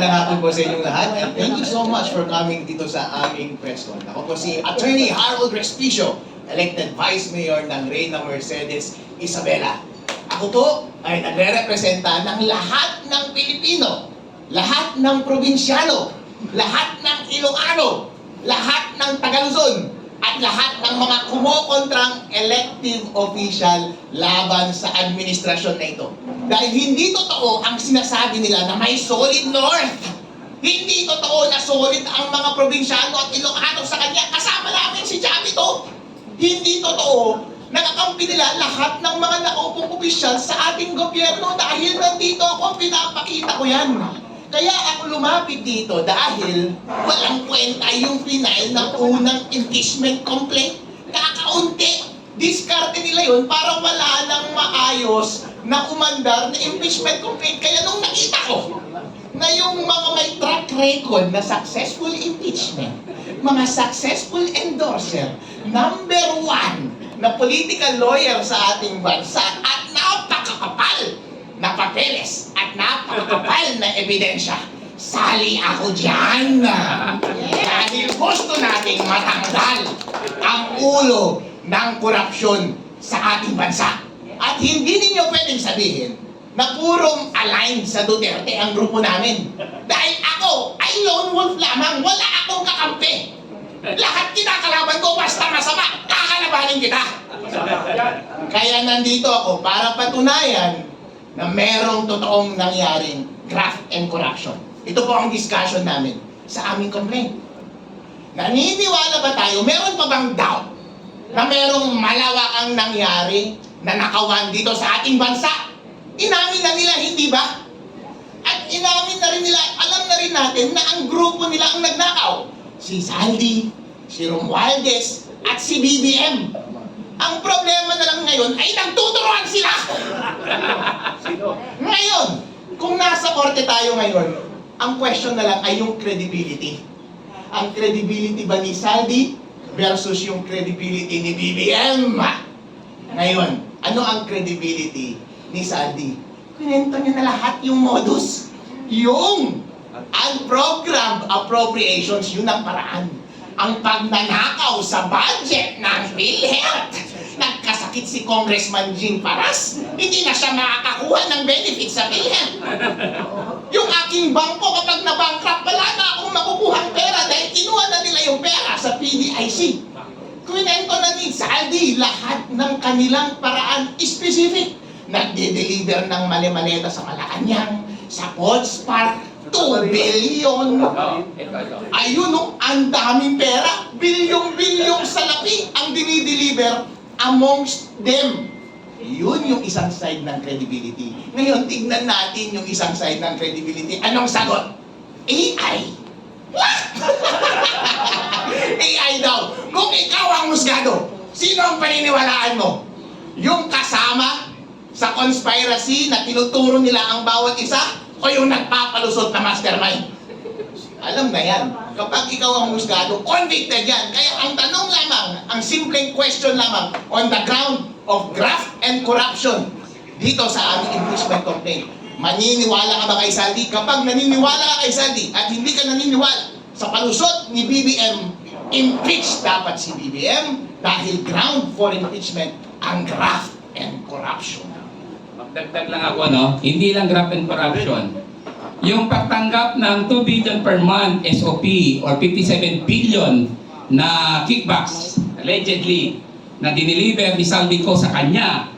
Magandang hapon po sa inyong lahat and thank you so much for coming dito sa aming press con. Ako po si Attorney Harold Respicio, elected Vice Mayor ng Reyna Mercedes Isabela. Ako po ay nagre-representa ng lahat ng Pilipino, lahat ng probinsyano, lahat ng Ilocano, lahat ng Tagaluzon, at lahat ng mga kumokontrang elective official laban sa administrasyon na ito. Dahil hindi totoo ang sinasabi nila na may solid north. Hindi totoo na solid ang mga probinsyano at Ilocano sa kanya. Kasama namin si Chavito. Hindi totoo. Nakakampi nila lahat ng mga naupong opisyal sa ating gobyerno dahil nandito ako, pinapakita ko yan. Kaya ako lumapit dito dahil walang kwenta yung final ng unang impeachment complaint. Kakaunti. Diskarte nila yun para wala nang maayos na umandar na impeachment complaint. Kaya nung nakita ko na yung mga may track record na successful impeachment, mga successful endorser, number one na political lawyer sa ating bansa at napakakapal na papeles at napakakapal na ebidensya, sali ako dyan. Dahil gusto nating matanggal ang ulo ng korupsyon sa ating bansa. At hindi ninyo pwedeng sabihin na purong aligned sa Duterte ang grupo namin. Dahil ako ay lone wolf lamang, wala akong kakampi. Lahat kinakalaban ko basta masama, kakalabanin kita. Kaya nandito ako para patunayan na merong totoong nangyaring graft and corruption. Ito po ang discussion namin sa aming complaint. Naniniwala ba tayo, meron pa bang doubt na merong malawakang nangyari na nakawan dito sa ating bansa? Inamin na nila, hindi ba? At inamin na rin nila, alam na rin natin na ang grupo nila ang nagnakaw. Si Saldi, si Romualdez, at si BBM. Ang problema na lang ngayon ay nagtuturuan sila! Ngayon, kung nasa korte tayo ngayon, ang question na lang ay yung credibility. Ang credibility ba ni Saldi versus yung credibility ni BBM? Ngayon, ano ang credibility ni Saldi? Kwento niya na lahat yung modus. Yung unprogrammed appropriations, yun ang paraan. Ang pagnanakaw sa budget ng PhilHealth. Nagkasakit si Congressman Jing Paras, hindi na siya makakakuha ng benefits sa PhilHealth. Yung aking bangko, kapag na-bankrupt, wala na akong makukuhang pera dahil kinuha na nila yung pera sa PDIC. Kwento na ni Saldi lahat ng kanilang paraan specific. Nagde-deliver ng mali-maleta sa Malacanang, sa Pods Park, 2 billion. Ayun o, ang daming pera. Bilyong-bilyong salapi ang dinideliver amongst them. Yun yung isang side ng credibility. Ngayon, tignan natin yung isang side ng credibility. Anong sagot? AI. AI daw. Kung ikaw ang musgado, sino ang paniniwalaan mo? Yung kasama sa conspiracy na tinuturo nila ang bawat isa o yung nagpapalusot na mastermind? Alam na yan. Kapag ikaw ang musgado, convicted yan. Kaya ang tanong lamang, ang simpleng question lamang, on the ground of graft and corruption, dito sa aming impeachment complaint, maniniwala ka ba kay Saldi? Kapag naniniwala ka kay Saldi at hindi ka naniniwala sa palusot ni BBM, impeach dapat si BBM dahil ground for impeachment ang graft and corruption. Magdagdag lang ako, no? Hindi lang graft and corruption. Yung pagtanggap ng 2 billion per month SOP or 57 billion na kickbacks, allegedly, na dineliver ni Saldico sa kanya,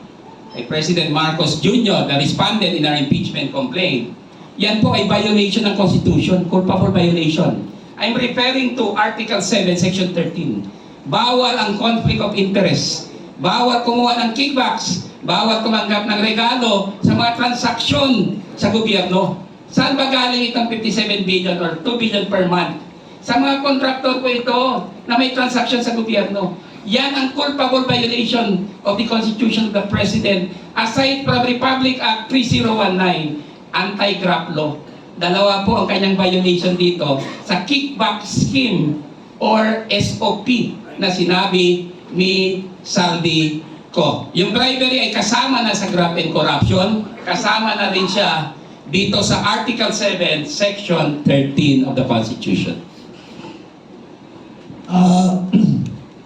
kay President Marcos Jr., na responded in our impeachment complaint, yan po ay violation ng Constitution, culpable violation. I'm referring to Article 7, Section 13. Bawal ang conflict of interest. Bawal kumuha ng kickbacks. Bawal tumanggap ng regalo sa mga transaksyon sa gobyerno. Saan ba galing itong 57 billion or 2 billion per month? Sa mga kontraktor po ito na may transaction sa gobyerno. Yan ang culpable violation of the Constitution of the President aside from Republic Act 3019, anti-graft law. Dalawa po ang kanyang violation dito sa kickback scheme or SOP na sinabi ni Saldico. Yung bribery ay kasama na sa graft and corruption, kasama na rin siya dito sa Article 7, Section 13 of the Constitution?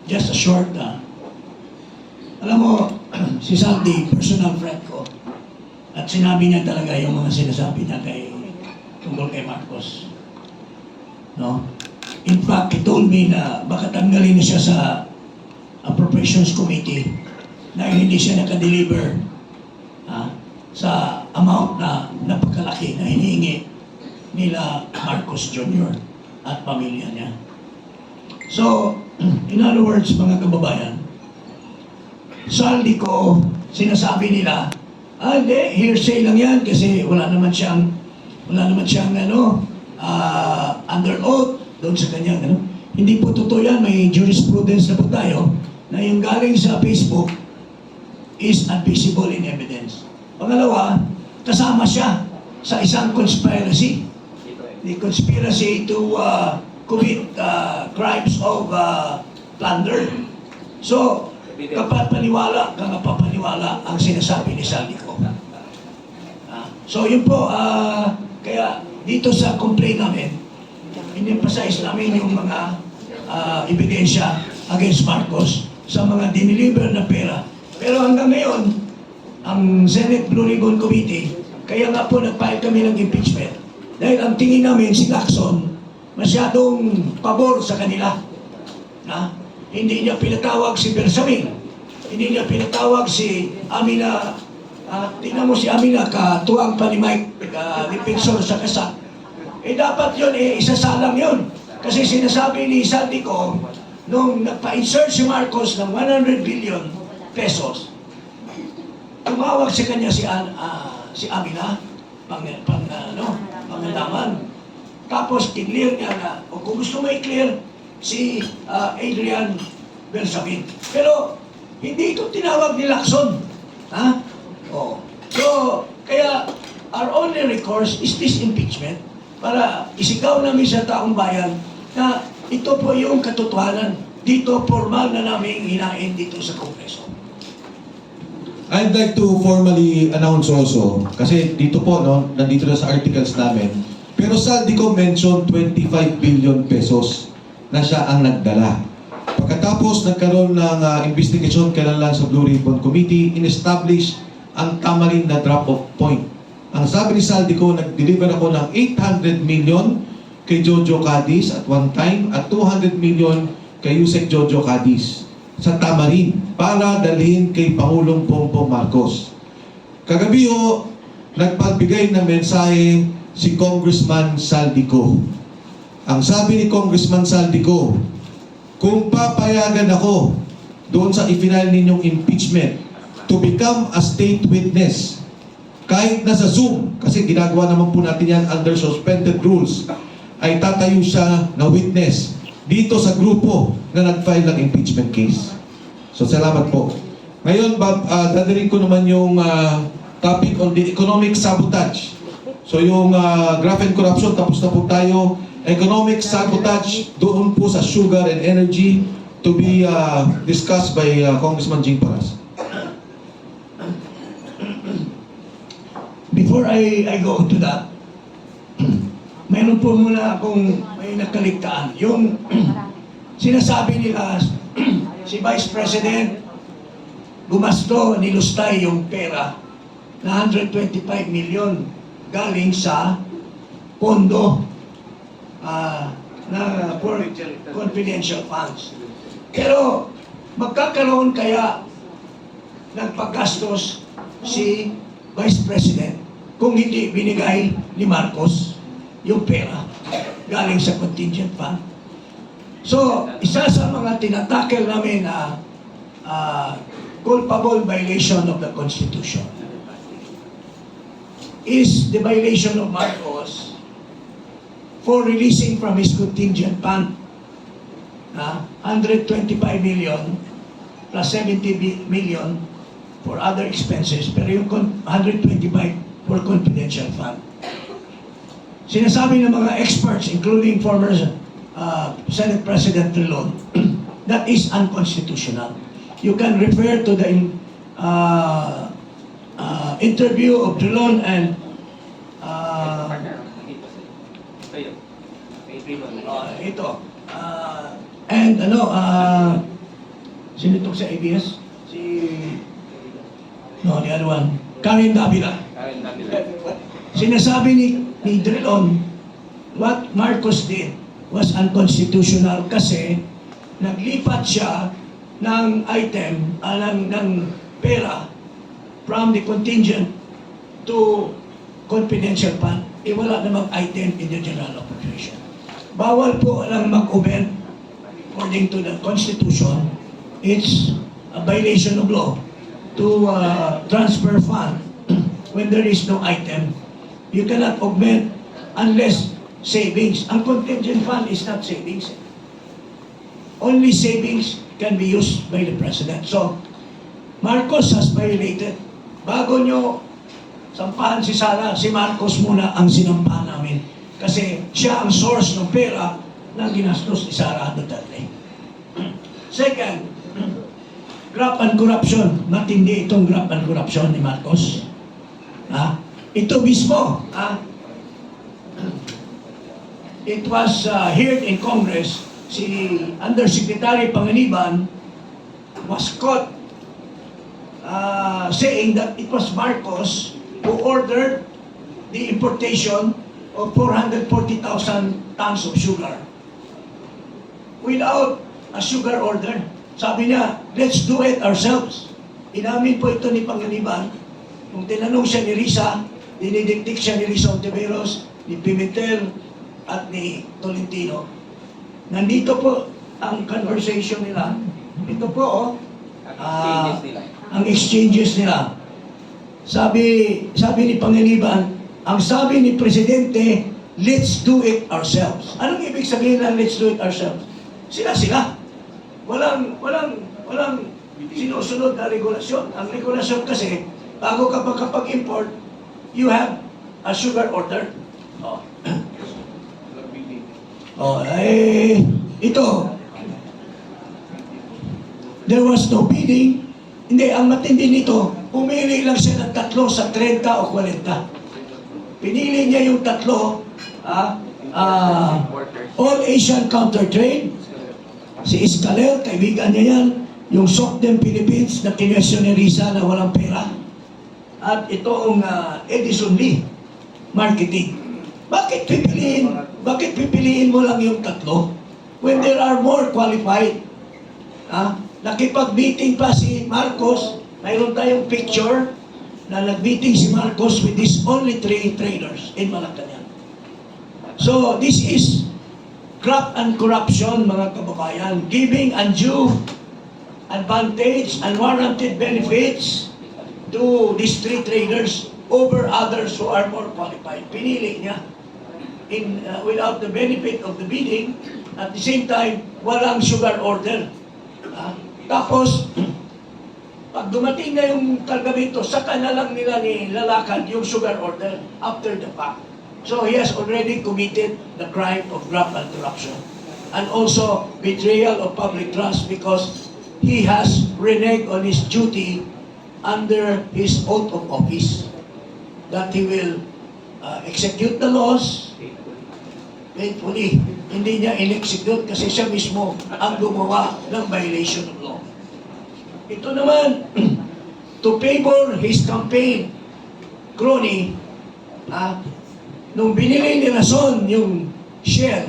Just a short, alam mo, si Sandy, personal friend ko. At sinabi niya talaga yung mga sinasabi niya tungkol kay Marcos. No? In fact, he told me na baka tanggalin na siya sa Appropriations Committee dahil hindi siya nakadeliver sa amount na napakalaki na hinihingi nila Marcos Jr. at pamilya niya. So, in other words, mga kababayan, saldi ko, sinasabi nila, hindi, hearsay lang yan kasi wala naman siyang under oath doon sa kanyang, Hindi po totoo yan, may jurisprudence na po tayo na yung galing sa Facebook is admissible in evidence. Pangalawa, kasama siya sa isang conspiracy. The conspiracy to commit crimes of plunder. So, kapag paniwala, kapapaniwala ang sinasabi ni Saldico. So, yun po, kaya dito sa complaint namin, in-emphasize namin yung mga ebidensya against Marcos sa mga diniliver na pera. Pero hanggang ngayon, ang Senate Blue Ribbon Committee, kaya nga po nag-file kami ng impeachment. Dahil ang tingin namin si Lacson, masyadong pabor sa kanila. Hindi niya pinatawag si Bersamin. Hindi niya pinatawag si Amina. Tingnan mo si Amina, katuwang pa ni Mike, defensor sa kasal. Dapat yun, isasalang yun. Kasi sinasabi ni Saldico, nung nagpa-insert si Marcos ng 100 billion pesos, tumawag sa kanya si Amina, pangalaman. Tapos, i-clear niya na, o kung gusto mo i-clear, si Adrian Bersamin. Pero, hindi ito tinawag ni Lacson. So, kaya, our only recourse is this impeachment para isigaw namin sa taong bayan na ito po yung katotohanan. Dito, formal na namin hinain dito sa Kongreso. I'd like to formally announce also, kasi dito po, nandito na sa articles namin, pero Saldico mentioned 25 billion pesos na siya ang nagdala. Pagkatapos nagkaroon ng investigation kailan lang sa Blue Ribbon Committee, in-establish ang tamarin na drop-off point. Ang sabi ni Saldico, nag-deliver ako ng 800 million kay Jojo Cadiz at one time at 200 million kay Yusek Jojo Cadiz sa tamarin para dalhin kay Pangulong Bongbong Marcos. Kagabi ho, nagpagbigay ng mensahe si Congressman Saldico. Ang sabi ni Congressman Saldico, kung papayagan ako doon sa i-final ninyong impeachment to become a state witness, kahit nasa Zoom, kasi ginagawa naman po natin yan under suspended rules, ay tatayo siya na witness dito sa grupo na nag-file ng impeachment case. So, salamat po. Ngayon, dadaling ko naman yung topic on the economic sabotage. So, yung graft and corruption, tapos na po tayo. Economic sabotage, doon po sa sugar and energy to be discussed by Congressman Jing Paras. Before I go to that, meron po muna akong may nakaligtaan. Yung sinasabi nila, si Vice President gumasto, nilustay yung pera na 125 million galing sa pondo na for confidential funds. Pero magkakaroon kaya ng paggastos si Vice President kung hindi binigay ni Marcos yung pera galing sa contingent fund? So, isa sa mga tinatakel namin na culpable violation of the Constitution is the violation of Marcos for releasing from his contingent fund 125 million plus 70 million for other expenses, pero yung 125 for confidential fund. Sinasabi ng mga experts, including former Senate President Trilon, that is unconstitutional. You can refer to the interview of Trilon and Ito. And sino ito sa ABS? No, the other one. Karen Davila. Sinasabi ni Drilon, what Marcos did was unconstitutional kasi naglipat siya ng item, ng pera from the contingent to confidential fund. Wala namang item in the general appropriation. Bawal po lang mag-open according to the Constitution. It's a violation of law to transfer fund when there is no item. You cannot augment unless savings. Ang contingent fund is not savings. Only savings can be used by the President. So, Marcos has violated. Bago nyo sampahan si Sara, si Marcos muna ang sinampahan namin. Kasi siya ang source ng pera na ginastos ni Sara Duterte. Second, graft and corruption. Matindi itong graft and corruption ni Marcos. Ito mismo. It was heard in Congress. Si Undersecretary Panganiban was caught saying that it was Marcos who ordered the importation of 440,000 tons of sugar without a sugar order. Sabi niya, let's do it ourselves. Inamin po ito ni Panganiban. Nung tinanong siya ni Risa, dinidiktik siya ni Risa Ontiveros, ni Pimentel, at ni Tolentino. Nandito po ang conversation nila. Ito po, ang exchanges nila. Sabi ni Panganiban, ang sabi ni Presidente, let's do it ourselves. Anong ibig sabihin na let's do it ourselves? Sila. Walang sinusunod na regulasyon. Ang regulasyon kasi, bago ka makapag-import, you have a sugar order. Ito. There was no bidding. Hindi, ang matindi nito, pumili lang siya ng 3 sa 30 o 40. Pinili niya yung 3, All Asian Counter Trade, si Iscalel, kaibigan niya yan, yung Sokdem Philippines na kinwestiyon ni Risa na walang pera, at itong Edison Lee, marketing. Bakit pipiliin mo lang yung 3 when there are more qualified? Nakipag-meeting pa si Marcos, mayroon tayong picture na nag-meeting si Marcos with these only 3 traders in Malacanang. So, this is graft and corruption, mga kababayan, giving undue advantage and warranted benefits to these 3 traders over others who are more qualified. Pinili niya without the benefit of the bidding, at the same time, walang sugar order. Tapos, pag dumating na yung kargamento, saka na lang nila nilalakad yung sugar order after the fact. So he has already committed the crime of graft and corruption. And also betrayal of public trust because he has reneged on his duty under his oath of office. That he will execute the laws faithfully. Hindi niya in-execute kasi siya mismo ang gumawa ng violation of law. Ito naman, to favor his campaign crony, nung binili ni Rason yung share,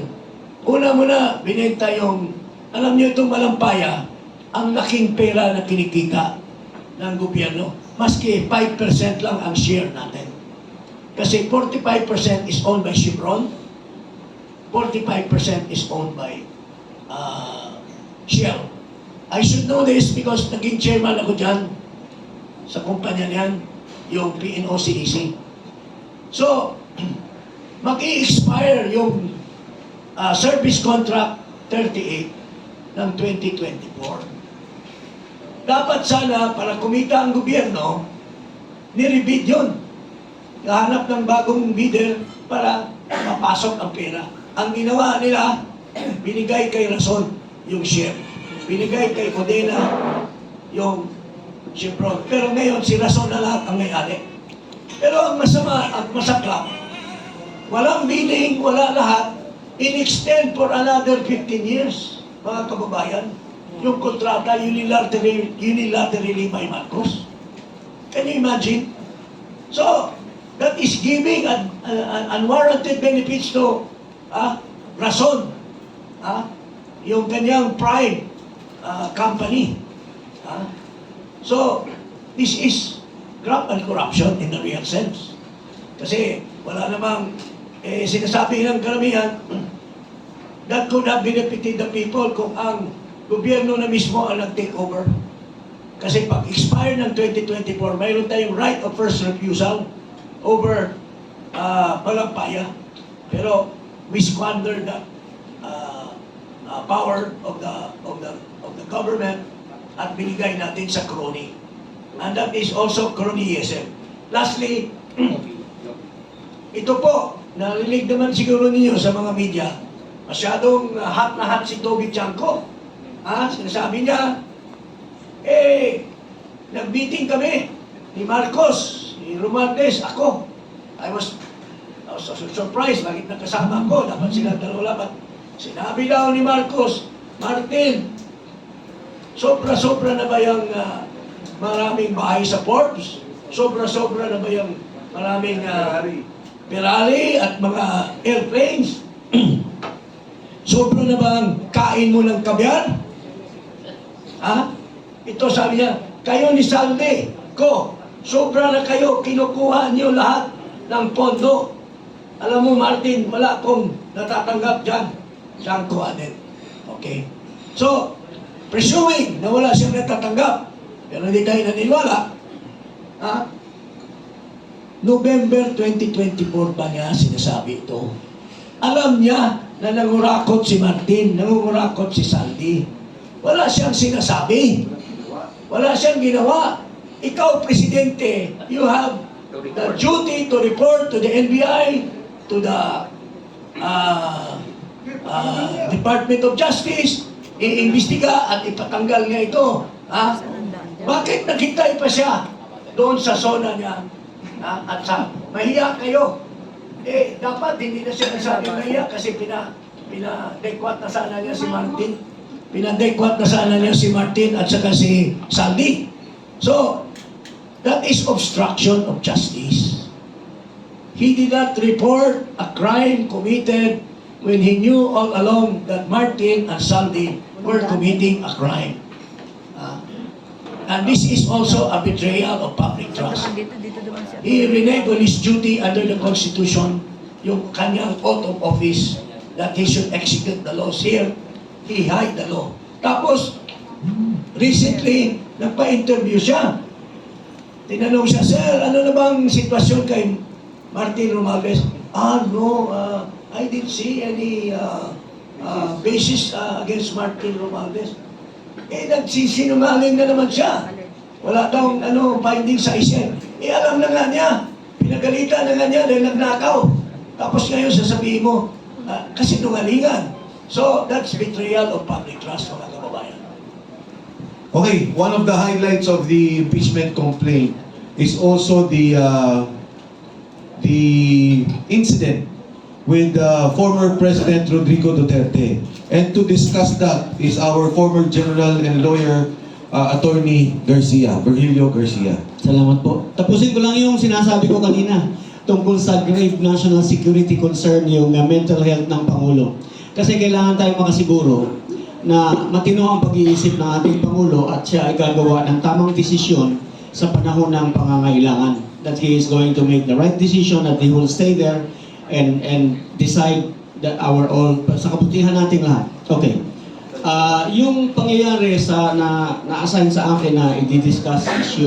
una-muna binenta yung, alam niyo itong Malampaya, ang laking pera na kinikita ng gobyerno. Maski 5% lang ang share natin. Kasi 45% is owned by Chevron, 45% is owned by Shell. I should know this because naging chairman ako dyan sa kumpanya niyan, yung PNOCEC. So, mag-i-expire yung service contract 38 ng 2024. Dapat sana, para kumita ang gobyerno, niribid yun. Kahanap ng bagong bidder para mapasok ang pera. Ang ginawa nila, binigay kay Rason yung share. Binigay kay Codena yung Chevron. Pero ngayon, si Rason na lahat ang may-ari. Pero ang masama at masaklap, walang bidding, wala lahat, in-extend for another 15 years, mga kababayan, yung kontrata unilaterally by Marcos. Can you imagine? So, that is giving unwarranted benefits to Rason, yung kanyang prime company. So, this is graft and corruption in the real sense. Kasi wala namang sinasabi ng karamihan that could have benefited the people kung ang gobyerno na mismo ang nag-take over. Kasi pag expire ng 2024, mayroon tayong right of first refusal over Palampaya. Pero we squander the power of the government at binigay natin sa crony. And that is also cronyism. Lastly, ito po, narinig naman siguro ninyo sa mga media, masyadong hot na hot si Toby Chanco. Sinasabi niya, nag-meeting kami ni Marcos, ni Romualdez, ako. I was surprised, bakit nakasama ako, dapat sila dalawa lapat. Sinabi daw ni Marcos, Martin, sobra-sobra na ba yung maraming bahay sa Forbes? Sobra-sobra na ba yung maraming Ferrari at mga airplanes? Sobra na ba ang kain mo ng kabyar? Ito sabi niya, kayo ni Salde ko, sobra na kayo, kinukuha niyo lahat ng pondo. Alam mo Martin, wala akong natatanggap dyan. Saan ko added. Okay? So, presuming na wala siyang natatanggap, pero hindi tayo naniniwala, November 2024 pa niya sinasabi ito. Alam niya na nangurakot si Martin, nangurakot si Saldi. Wala siyang sinasabi. Wala siyang ginawa. Ikaw, Presidente, you have the duty to report to the NBI, to the Department of Justice, iimbestiga at ipatanggal niya ito. Bakit naghintay pa siya doon sa zona niya? At sa mahiya kayo. Dapat hindi na siya nasabi mahiya kasi pinadekwat na sana niya si Martin. Pinadekwat na sana niya si Martin at saka si Saldi. So, that is obstruction of justice. He did not report a crime committed when he knew all along that Martin and Saldi were committing a crime. And this is also a betrayal of public trust. He reneged on his duty under the Constitution, yung kanyang oath of office, that he should execute the laws here. He hide the law. Tapos, recently, nagpa-interview siya. Tinanong siya, Sir, ano na bang sitwasyon kay Martin Romualdez? No, I didn't see any basis against Martin Romualdez. Nagsisinungaling na naman siya. Wala daw finding sa ISEC. Alam na nga niya. Pinagalitan na nga niya dahil nagnakaw. Tapos ngayon sasabihin mo, kasi nungalingan. So, that's betrayal of public trust, mga kababayan. Okay, one of the highlights of the impeachment complaint is also the incident with former President Rodrigo Duterte. And to discuss that is our former General and Lawyer Attorney Garcia, Virgilio Garcia. Salamat po. Tapusin ko lang yung sinasabi ko kanina tungkol sa grave national security concern yung mental health ng Pangulo. Kasi kailangan tayong makasiguro na matino ang pag-iisip ng ating Pangulo at siya ay gagawa ng tamang desisyon sa panahon ng pangangailangan. That he is going to make the right decision, that he will stay there and decide that our all, sa kabutihan nating lahat. Okay. Yung pangyayari sa na-assign sa akin na i-discuss issue